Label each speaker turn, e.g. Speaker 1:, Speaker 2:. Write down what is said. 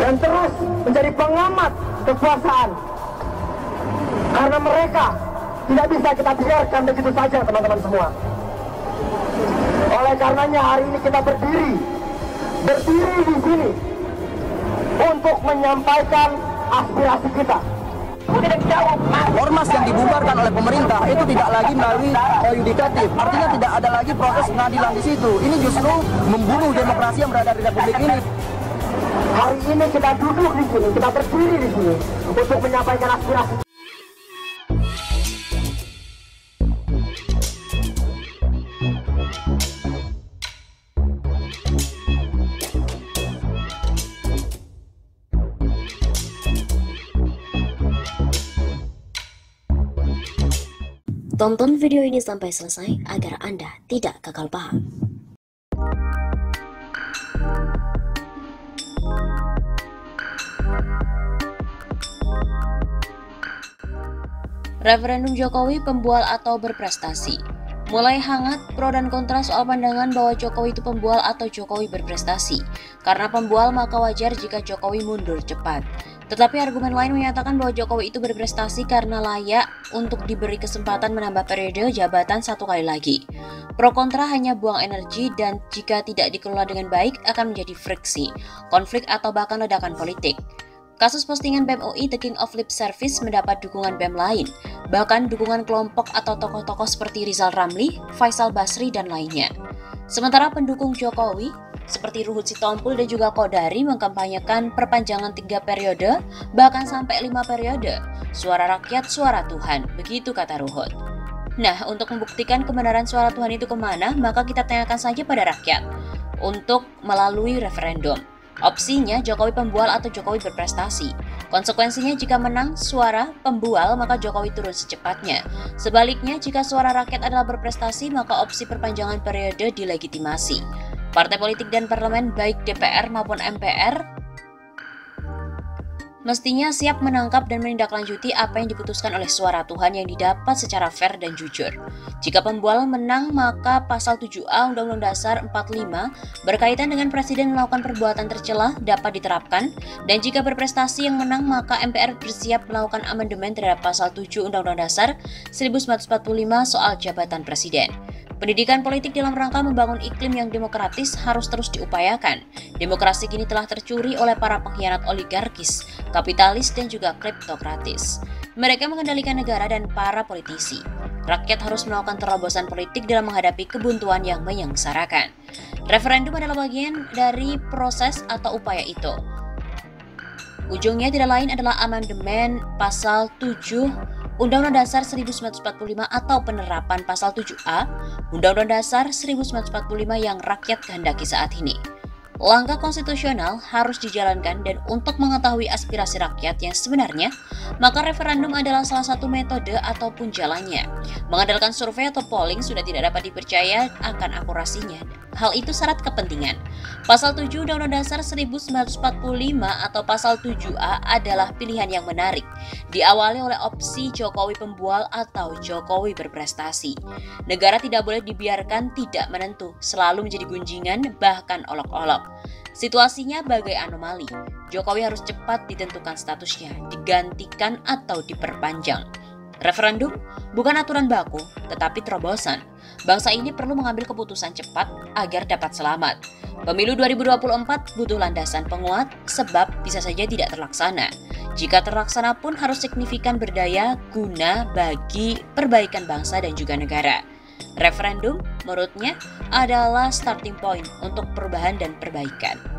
Speaker 1: dan terus menjadi pengamat kekuasaan. Karena mereka tidak bisa kita biarkan begitu saja, teman-teman semua. Oleh karenanya hari ini kita berdiri di sini untuk menyampaikan aspirasi kita.
Speaker 2: Ormas yang dibubarkan oleh pemerintah itu tidak lagi melalui yudikatif, artinya tidak ada lagi proses pengadilan di situ. Ini justru membunuh demokrasi yang berada di Republik ini.
Speaker 1: Hari ini kita duduk di sini, kita berdiri di sini untuk menyampaikan aspirasi.
Speaker 3: Tonton video ini sampai selesai agar Anda tidak gagal paham. Referendum Jokowi pembual atau berprestasi. Mulai hangat pro dan kontra soal pandangan bahwa Jokowi itu pembual atau Jokowi berprestasi. Karena pembual maka wajar jika Jokowi mundur cepat. Tetapi argumen lain menyatakan bahwa Jokowi itu berprestasi karena layak untuk diberi kesempatan menambah periode jabatan satu kali lagi. Pro kontra hanya buang energi dan jika tidak dikelola dengan baik akan menjadi friksi, konflik atau bahkan ledakan politik. Kasus postingan BEM UI The King of Lip Service mendapat dukungan BEM lain, bahkan dukungan kelompok atau tokoh-tokoh seperti Rizal Ramli, Faisal Basri, dan lainnya. Sementara pendukung Jokowi seperti Ruhut Sitompul dan juga Kodari mengkampanyekan perpanjangan 3 periode, bahkan sampai 5 periode. Suara rakyat, suara Tuhan, begitu kata Ruhut. Nah, untuk membuktikan kebenaran suara Tuhan itu kemana, maka kita tanyakan saja pada rakyat untuk melalui referendum. Opsinya Jokowi pembual atau Jokowi berprestasi. Konsekuensinya jika menang suara pembual maka Jokowi turun secepatnya. Sebaliknya jika suara rakyat adalah berprestasi maka opsi perpanjangan periode dilegitimasi. Partai politik dan parlemen baik DPR maupun MPR mestinya siap menangkap dan menindaklanjuti apa yang diputuskan oleh suara Tuhan yang didapat secara fair dan jujur. Jika pembual menang, maka pasal 7A Undang-Undang Dasar 45 berkaitan dengan presiden melakukan perbuatan tercela dapat diterapkan, dan jika berprestasi yang menang, maka MPR bersiap melakukan amandemen terhadap pasal 7 Undang-Undang Dasar 1945 soal jabatan presiden. Pendidikan politik dalam rangka membangun iklim yang demokratis harus terus diupayakan. Demokrasi kini telah tercuri oleh para pengkhianat oligarkis, kapitalis, dan juga kleptokratis. Mereka mengendalikan negara dan para politisi. Rakyat harus melakukan terobosan politik dalam menghadapi kebuntuan yang menyengsarakan. Referendum adalah bagian dari proses atau upaya itu. Ujungnya tidak lain adalah amandemen pasal 7 Undang-Undang Dasar 1945 atau penerapan pasal 7A Undang-Undang Dasar 1945 yang rakyat kehendaki saat ini. Langkah konstitusional harus dijalankan dan untuk mengetahui aspirasi rakyat yang sebenarnya, maka referendum adalah salah satu metode ataupun jalannya. Mengandalkan survei atau polling sudah tidak dapat dipercaya akan akurasinya. Hal itu syarat kepentingan. Pasal 7 Undang-Undang Dasar 1945 atau Pasal 7A adalah pilihan yang menarik. Diawali oleh opsi Jokowi pembual atau Jokowi berprestasi. Negara tidak boleh dibiarkan tidak menentu, selalu menjadi gunjingan bahkan olok-olok. Situasinya bagai anomali. Jokowi harus cepat ditentukan statusnya, digantikan atau diperpanjang. Referendum bukan aturan baku, tetapi terobosan. Bangsa ini perlu mengambil keputusan cepat agar dapat selamat. Pemilu 2024 butuh landasan penguat sebab bisa saja tidak terlaksana. Jika terlaksana pun harus signifikan berdaya guna bagi perbaikan bangsa dan juga negara. Referendum menurutnya adalah starting point untuk perubahan dan perbaikan.